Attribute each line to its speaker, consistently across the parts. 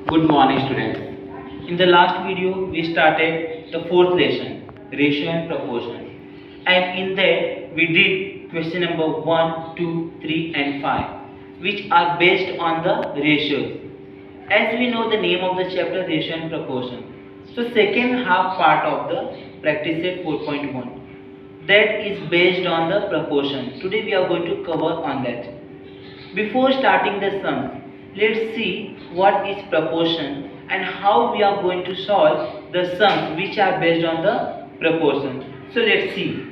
Speaker 1: Good morning, students. In the last video, we started the fourth lesson, ratio and proportion. And in that, we did question number 1, 2, 3 and 5, which are based on the ratios. As we know the name of the chapter, ratio and proportion. So second half part of the practice set 4.1. That is based on the proportion. Today we are going to cover on that. Before starting the sum, let's see what is proportion and how we are going to solve the sums which are based on the proportion. So let's see.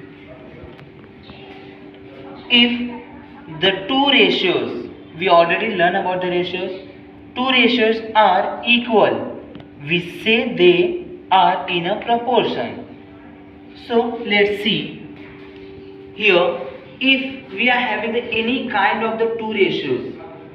Speaker 1: If the two ratios, we already learned about the ratios, two ratios are equal, we say they are in a proportion. So let's see. Here, if we are having any kind of the two ratios,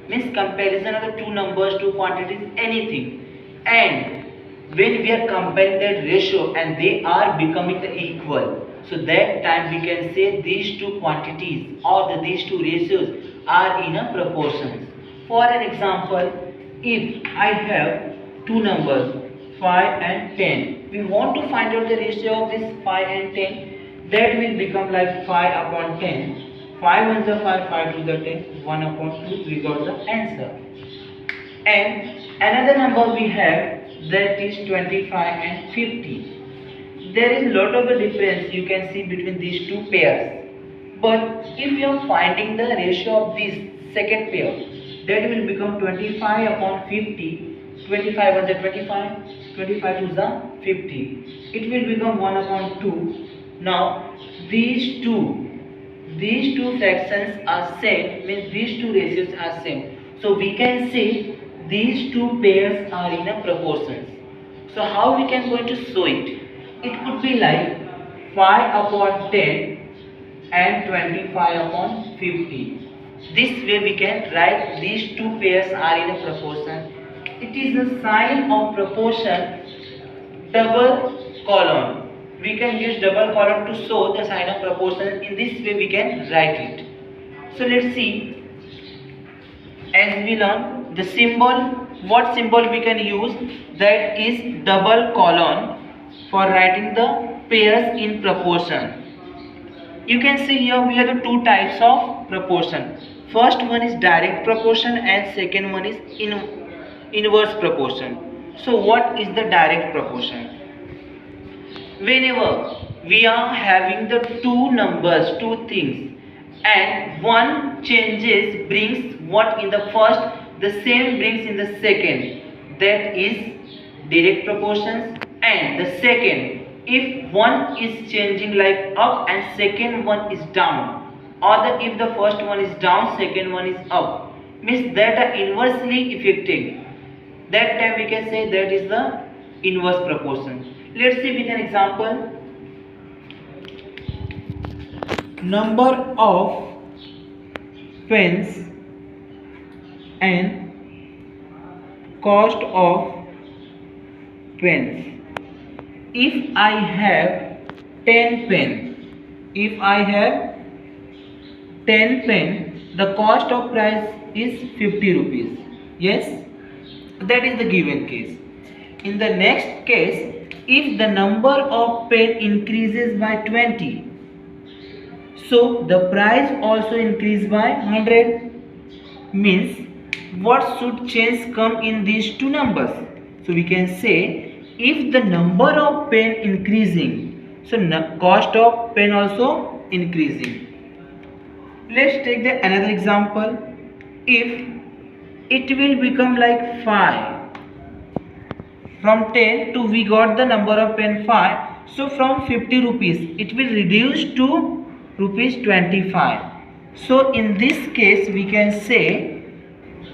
Speaker 1: means comparison of the two numbers, two quantities, anything, and when we are comparing that ratio and they are becoming the equal, so that time we can say these two quantities or these two ratios are in a proportion. For an example, if I have two numbers 5 and 10, we want to find out the ratio of this 5 and 10. That will become like 5 upon 10. 5 ones are 5, 5 to the 10, 1 upon 2, we got the answer. And another number we have, that is 25 and 50. There is a lot of a difference you can see between these two pairs. But if you are finding the ratio of this second pair, that will become 25 upon 50. 25 ones are 25, 25 to the 50. It will become 1 upon 2. Now these two fractions are same, means these two ratios are same. So we can say these two pairs are in a proportion. So how we can going to show it? It could be like 5 upon 10 and 25 upon 50. This way we can write these two pairs are in a proportion. It is the sign of proportion double colon. We can use double colon to show the sign of proportion. In this way we can write it. So let's see. As we learn the symbol, what symbol we can use, that is double colon for writing the pairs in proportion. You can see here we have the two types of proportion. First one is direct proportion and second one is inverse proportion. So what is the direct proportion? Whenever we are having the two numbers, two things, and one changes brings what in the first, the same brings in the second, that is direct proportions. And the second, if one is changing like up and second one is down, or if the first one is down, second one is up, means that are inversely affecting, that time we can say that is the inverse proportion. Let's see with an example. Number of pens and cost of pens. If I have 10 pen, the cost of price is 50 rupees. Yes, that is the given case. In the next case, if the number of pen increases by 20, so the price also increase by 100, means what should change come in these two numbers? So we can say if the number of pen increasing, so cost of pen also increasing. Let's take the another example. If it will become like 5, from 10 to we got the number of pen 5, so from 50 rupees it will reduce to rupees 25. So in this case we can say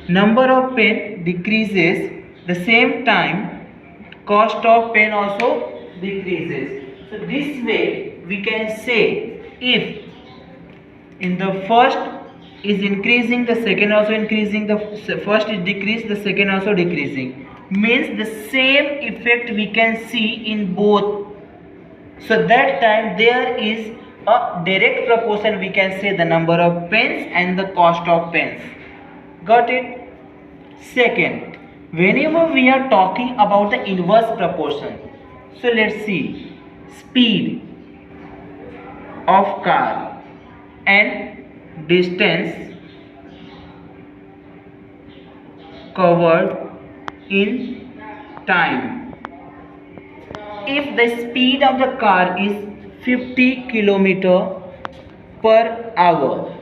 Speaker 1: number of pen decreases, the same time cost of pen also decreases. So this way we can say if in the first is increasing, the second also increasing, the first is decreased, the second also decreasing, means the same effect we can see in both. So that time there is a direct proportion, we can say the number of pens and the cost of pens. Got it? Second, Whenever we are talking about the inverse proportion, so let's see, speed of car and distance covered in time. If the speed of the car is 50 km per hour,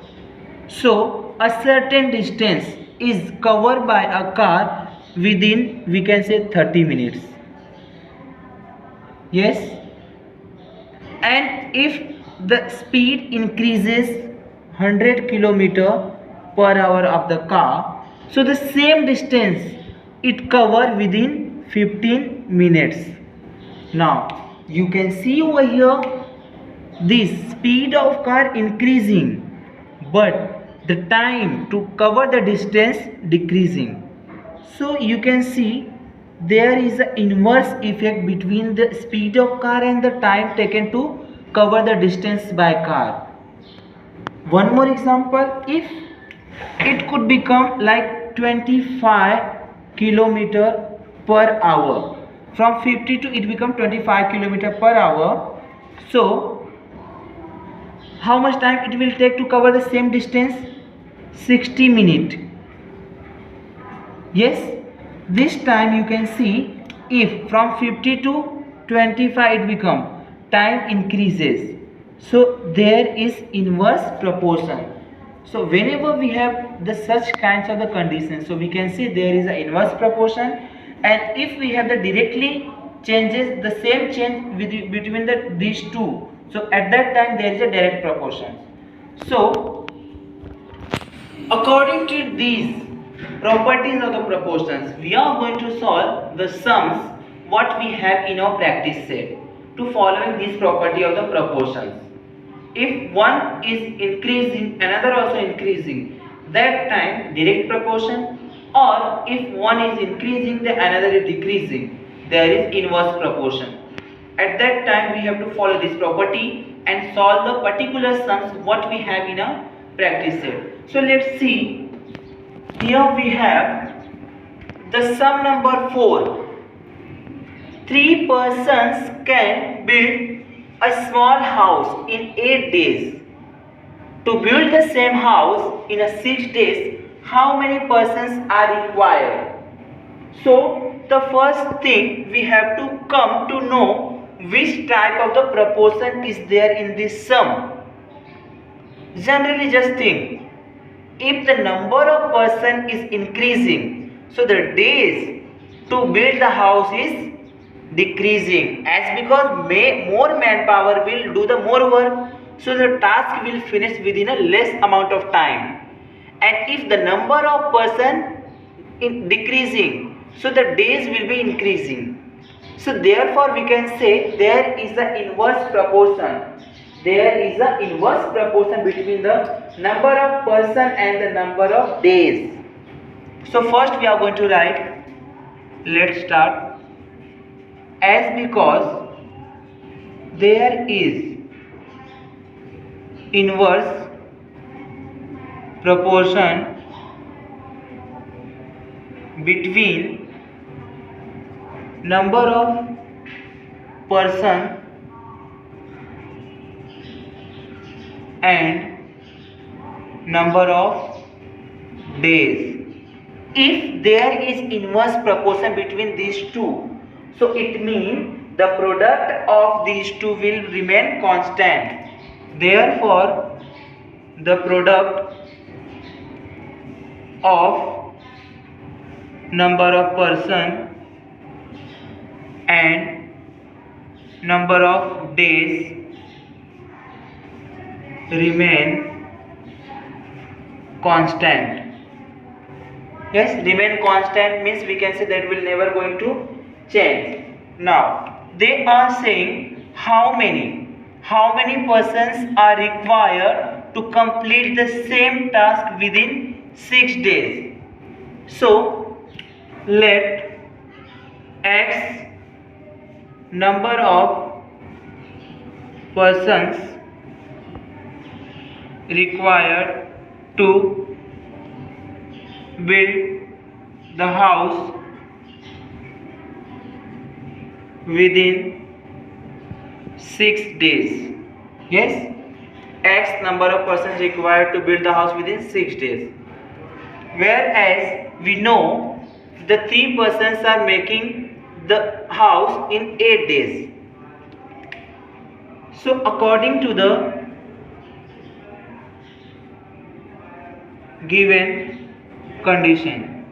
Speaker 1: so a certain distance is covered by a car within, we can say, 30 minutes. Yes, and if the speed increases 100 km per hour of the car, so the same distance it cover within 15 minutes. Now you can see over here this speed of car increasing, but the time to cover the distance decreasing. So you can see there is an inverse effect between the speed of car and the time taken to cover the distance by car. One more example, if it could become like 25 kilometer per hour, from 50 to it become 25 kilometer per hour, so how much time it will take to cover the same distance? 60 minutes. Yes, this time you can see if from 50 to 25 it become, time increases, so there is inverse proportion. So whenever we have the such kinds of the conditions, so we can see there is an inverse proportion, and if we have the directly changes the same change between these two, so at that time there is a direct proportion. So according to these properties of the proportions, we are going to solve the sums what we have in our practice set to following this property of the proportions. If one is increasing, another also increasing, that time direct proportion, or if one is increasing, the another is decreasing, there is inverse proportion. At that time we have to follow this property and solve the particular sums what we have in a practice set. So let's see, here we have the sum number 4. 3 persons can build a small house in 8 days. To build the same house in 6 days, how many persons are required? So the first thing we have to come to know which type of the proportion is there in this sum. Generally just think, if the number of person is increasing, so the days to build the house is decreasing, as because more manpower will do the more work, so the task will finish within a less amount of time. And if the number of person in decreasing, so the days will be increasing. So therefore we can say there is an inverse proportion. There is an inverse proportion between the number of person and the number of days. So first we are going to write, let's start, as because there is inverse proportion between number of person and number of days. If there is inverse proportion between these two, so it means the product of these two will remain constant. Therefore, the product of number of person and number of days remain constant. Yes, remain constant means we can say that will never going to change. Now they are saying how many persons are required to complete the same task within 6 days. So let X number of persons required to build the house within 6 days. Yes, X number of persons required to build the house within 6 days. Whereas we know the 3 persons are making the house in 8 days. So according to the given condition,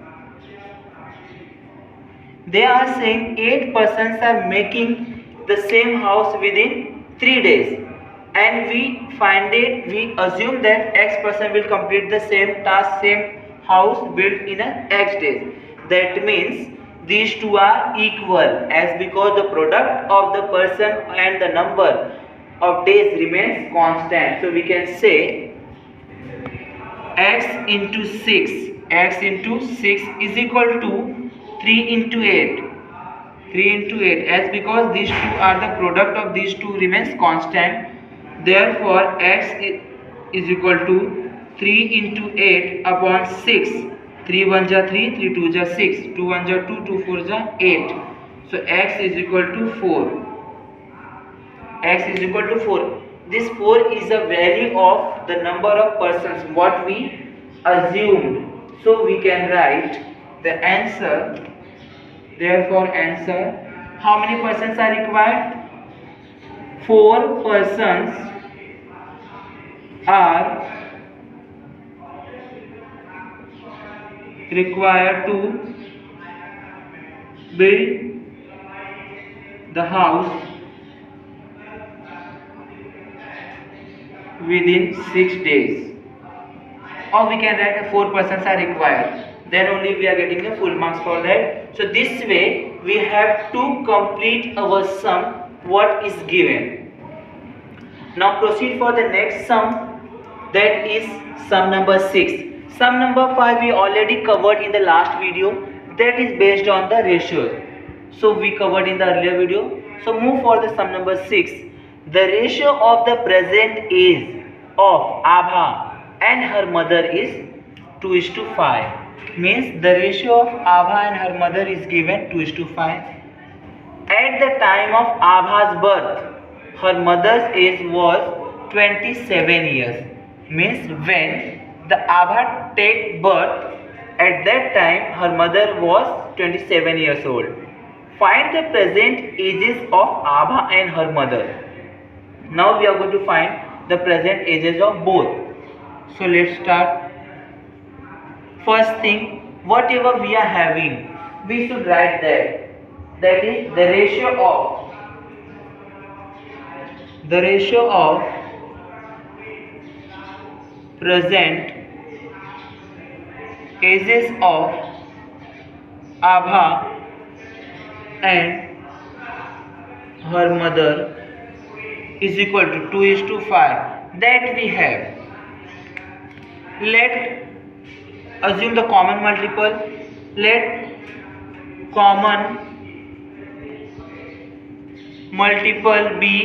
Speaker 1: they are saying 8 persons are making the same house within 3 days, and we assume that X person will complete the same task, same house built in a X days. That means these two are equal, as because the product of the person and the number of days remains constant. So we can say X into 6 is equal to 3 into 8. 3 into 8, as because these two are the product of these two remains constant. Therefore X is equal to 3 into 8 upon 6. 3 1 ja 3, 3 2 ja 6, 2 1 ja 2, 2 4 ja 8. So X is equal to 4. X is equal to 4. This 4 is the value of the number of persons what we assumed. So we can write the answer. Therefore answer, how many persons are required? 4 persons are required to build the house within 6 days. Or we can write 4 persons are required. Then only we are getting the full marks for that. So this way we have to complete our sum what is given. Now proceed for the next sum, that is sum number 6. Sum number 5 we already covered in the last video, that is based on the ratios. So we covered in the earlier video. So move for the sum number 6. The ratio of the present age of Abha and her mother is 2:5. Means the ratio of Abha and her mother is given 2:5. At the time of Abha's birth, her mother's age was 27 years. Means when the Abha take birth, at that time her mother was 27 years old. Find the present ages of Abha and her mother. Now we are going to find the present ages of both. So let's start. First thing, whatever we are having, we should write that. That is the ratio of present ages of Abha and her mother is equal to 2:5. That we have. Let assume the common multiple. Let common multiple be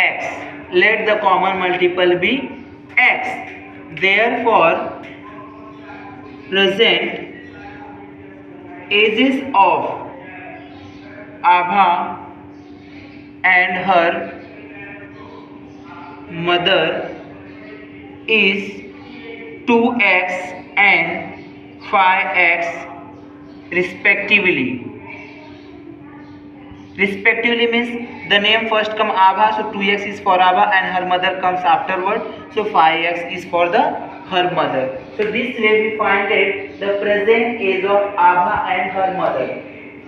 Speaker 1: x. Let the common multiple be x. Therefore present ages of Abha and her mother is 2x and 5x respectively. Respectively means the name first come Abha, so 2x is for Abha and her mother comes afterward, so 5x is for the her mother. So this way we find it the present age of Abha and her mother.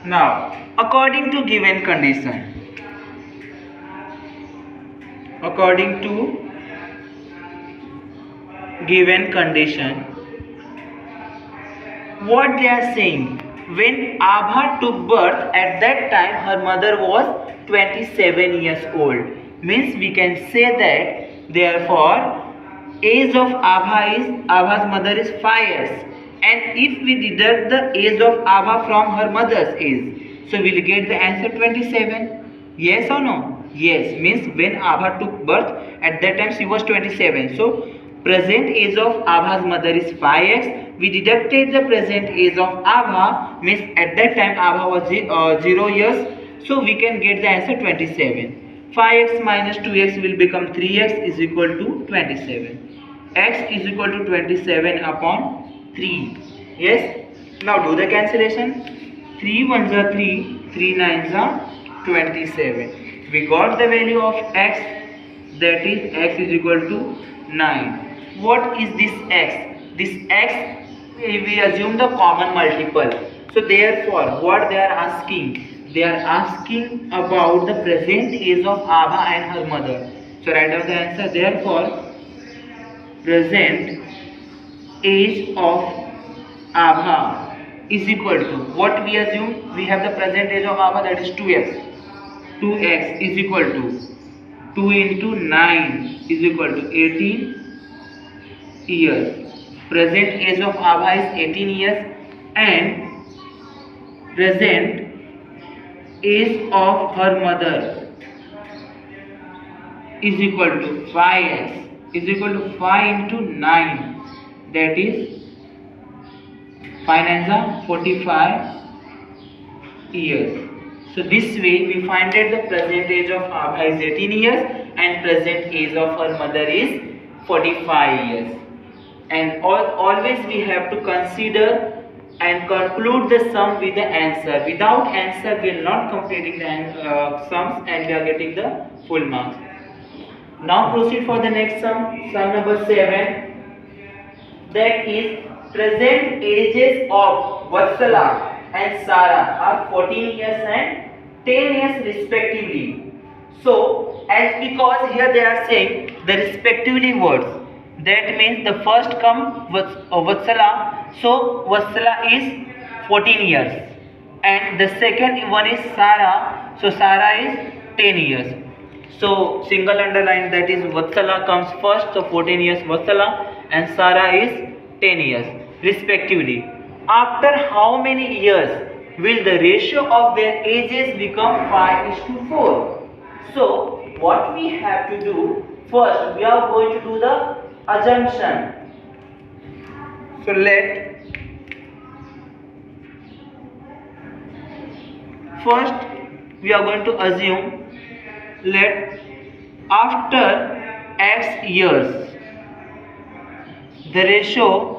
Speaker 1: Now according to given condition, what they are saying, when Abha took birth, at that time her mother was 27 years old. Means we can say that therefore age of Abha's mother is 5 years, and if we deduct the age of Abha from her mother's age, so we will get the answer 27. Yes or no? Yes. Means when Abha took birth, at that time she was 27. So present age of Abha's mother is 5x. We deducted the present age of Abha, means at that time Abha was 0 years. So we can get the answer 27. 5x minus 2x will become 3x is equal to 27. X is equal to 27 upon 3. Yes. Now do the cancellation. 3 ones are 3, 3 nines are 27. We got the value of x, that is x is equal to 9. What is this x? This x, we assume the common multiple. So therefore what they are asking? They are asking about the present age of Abha and her mother. So write down the answer. Therefore present age of Abha is equal to, what we assume? We have the present age of Abha, that is 2x. 2x is equal to 2 into 9 is equal to 18 years. Present age of Abha is 18 years and present age of her mother is equal to 5x is equal to 5 into 9, that is 5 nines are 45 years. So this way we find that the present age of Abha is 18 years and present age of her mother is 45 years. And always we have to consider and conclude the sum with the answer. Without answer we are not completing the sums and we are getting the full marks. Now proceed for the next sum, sum number 7, that is present ages of Vatsala and Sara are 14 years and 10 years respectively. So as because here they are saying the respectively words, that means the first come Vatsala, so Vatsala is 14 years and the second one is Sara, so Sara is 10 years. So single underline, that is Vatsala comes first, so 14 years Vatsala and Sara is 10 years respectively. After how many years will the ratio of their ages become 5:4? So what we have to do, first we are going to do the assumption. So first we are going to assume, let after x years the ratio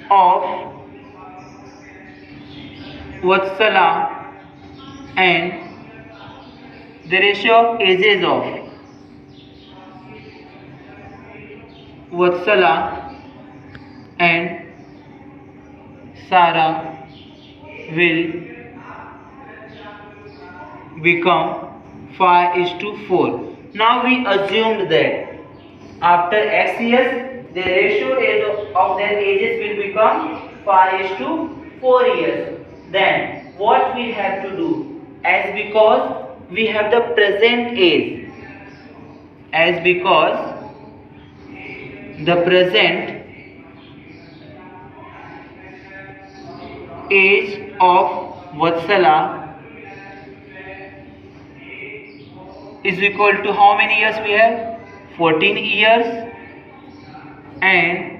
Speaker 1: of Vatsala and the ratio of ages of Vatsala and Sara will become 5:4. Now we assumed that after x years the ratio of their ages will become 5:4 years. Then what we have to do, as because we have the present age, as because the present age of Vatsala is equal to how many years we have? 14 years and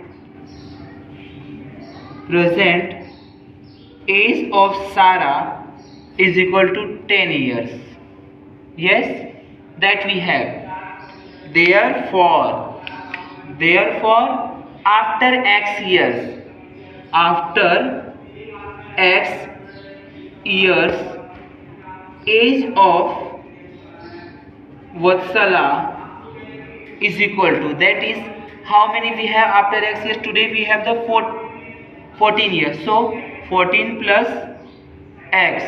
Speaker 1: present age of Sara is equal to 10 years. Yes, that we have. Therefore after x years, age of Vatsala is equal to, that is how many we have after x years? Today we have the 14 years, so 14 plus x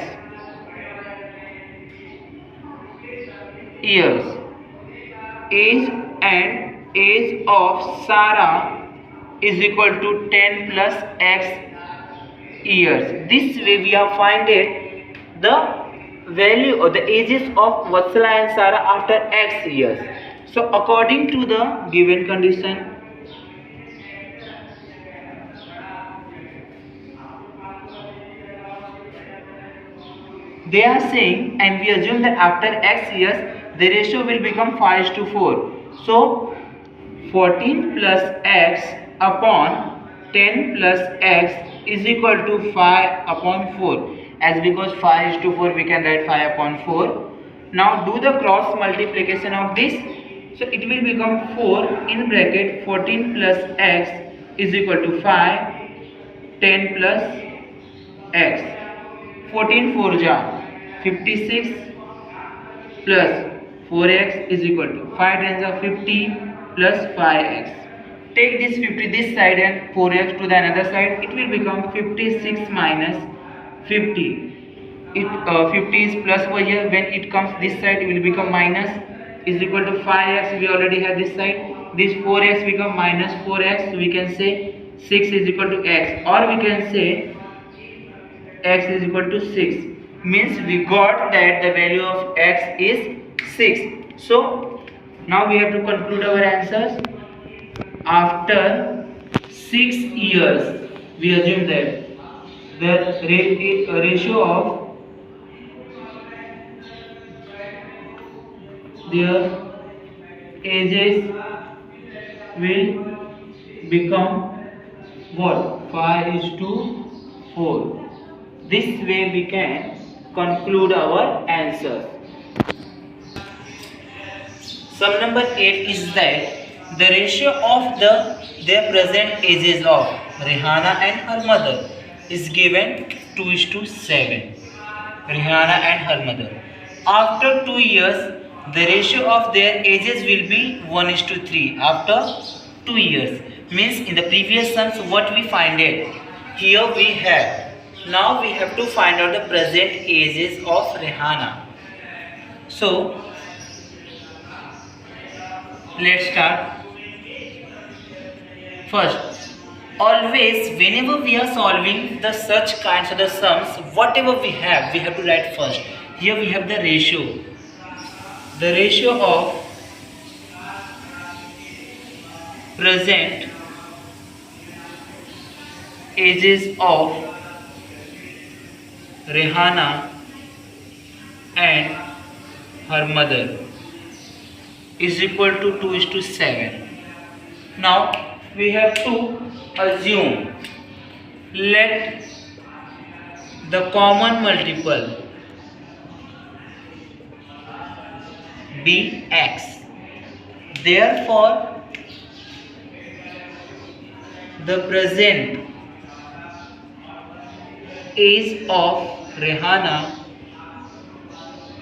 Speaker 1: years, age of Sara is equal to 10 plus x years. This way we have finded the value or the ages of Vatsala and Sara after x years. So according to the given condition, they are saying, and we assume that after x years the ratio will become 5:4. So 14 plus x upon 10 plus x is equal to 5/4. As because 5 is to 4, we can write 5 upon 4. Now do the cross multiplication of this. So it will become 4 in bracket 14 plus x is equal to 5, 10 plus x. 14 4 ja 56 plus 4x is equal to 5 10 ja 50 plus 5x. Take this 50 this side and 4x to the another side. It will become 56 minus 50. 50 is plus over here. When it comes this side, it will become minus is equal to 5x. We already have this side. This 4x become minus 4x. So we can say 6 is equal to x, or we can say x is equal to 6. Means we got that the value of x is 6. So now we have to conclude our answers. After 6 years, we assume that the ratio of their ages will become what? 5 is to 4. This way we can conclude our answers. Sum number 8 is that the ratio of their present ages of Rihanna and her mother is given 2 is to 7. Rihanna and her mother. After 2 years, the ratio of their ages will be 1 is to 3. After 2 years. Means in the previous sums what we find it. Here we have. Now we have to find out the present ages of Rihanna. So let's start. First, always whenever we are solving the such kinds of the sums, whatever we have to write first. Here we have the ratio. The ratio of present ages of Rihanna and her mother is equal to 2 is to 7. Now we have to assume, let the common multiple be x. Therefore, the present age of Rihanna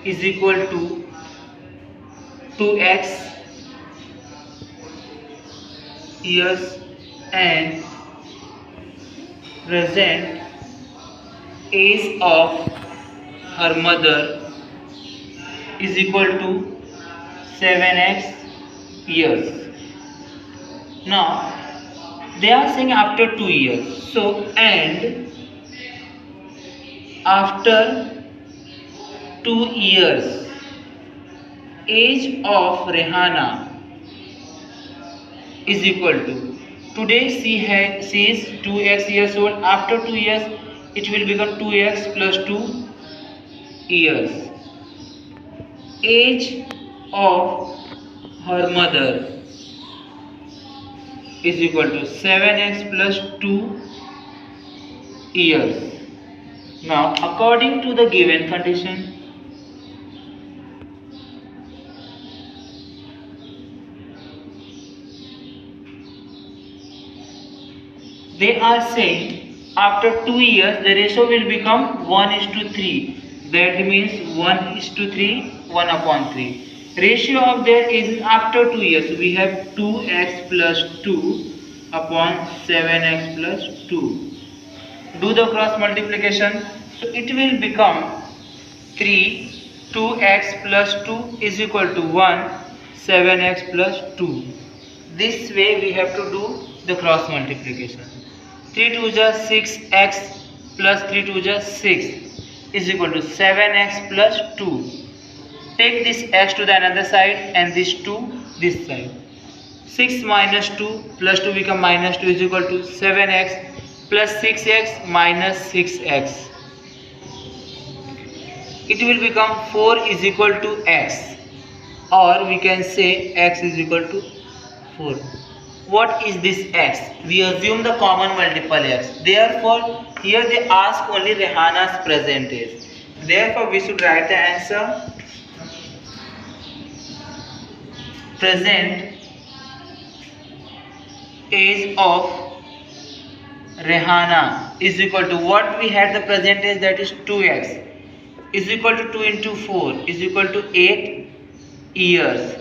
Speaker 1: is equal to 2x years and present age of her mother is equal to 7x years. Now they are saying after 2 years. So and after 2 years, age of Rihanna is equal to, today she is 2x years old. After 2 years it will become 2x plus 2 years. Age of her mother is equal to 7x plus 2 years. Now according to the given condition, they are saying after 2 years the ratio will become 1 is to 3. That means 1 is to 3, 1 upon 3. Ratio of their is after 2 years. So we have 2x plus 2 upon 7x plus 2. Do the cross multiplication. So it will become 3, 2x plus 2 is equal to 1, 7x plus 2. This way we have to do the cross multiplication. 3 2 is 6x plus 3 2 is 6 is equal to 7x plus 2. Take this x to the another side and this 2 this side. 6 minus 2 plus 2 become minus 2 is equal to 7x plus 6x minus 6x. It will become 4 is equal to x, or we can say x is equal to 4. what is this x? We assume the common multiple x. Therefore, here they ask only Rehana's percentage. Therefore, we should write the answer. Present age of Rehana is equal to what we had the present age, that is 2x, is equal to 2 into 4 is equal to 8 years.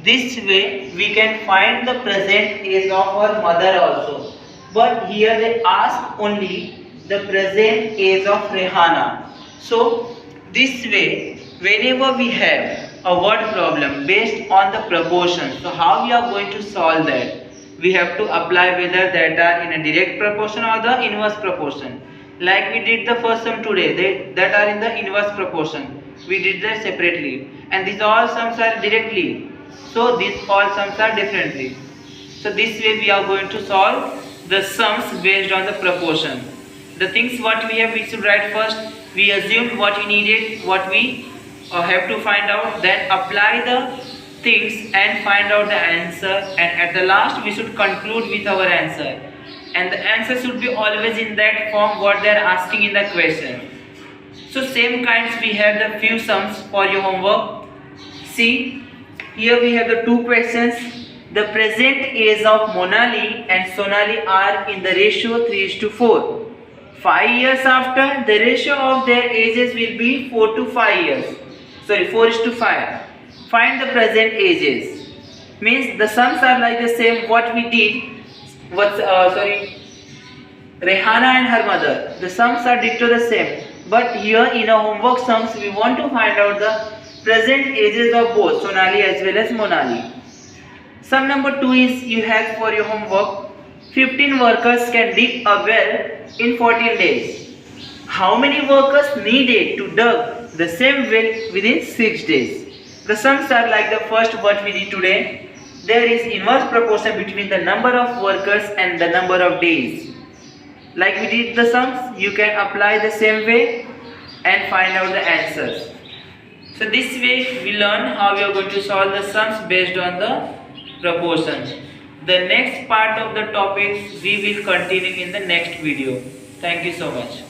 Speaker 1: This way we can find the present age of our mother also. But here they ask only the present age of Rehana. So this way, whenever we have a word problem based on the proportion, so how we are going to solve that? We have to apply whether that are in a direct proportion or the inverse proportion. Like we did the first sum today, that are in the inverse proportion. We did that separately, and these all sums are directly. So these all sums are differently. So this way we are going to solve the sums based on the proportion. The things what we should write first. We assume what we needed, what we have to find out, then apply the things and find out the answer, and at the last we should conclude with our answer, and the answer should be always in that form what they are asking in the question. So same kinds we have the few sums for your homework. See, here we have the two questions. The present age of Monali and Sonali are in the ratio 3:4. 5 years after, the ratio of their ages will be 4 to 5 years. Sorry, 4:5. Find the present ages. Means the sums are like the same what we did. Rehana and her mother. The sums are ditto the same. But here in our homework sums, we want to find out the present ages of both Sonali as well as Monali. Sum number 2 is you have for your homework. 15 workers can dig a well in 14 days. How many workers needed to dig the same well within 6 days? The sums are like the first what we did today. There is inverse proportion between the number of workers and the number of days. Like we did the sums, you can apply the same way and find out the answers. So this way we learn how we are going to solve the sums based on the proportions. The next part of the topics we will continue in the next video. Thank you so much.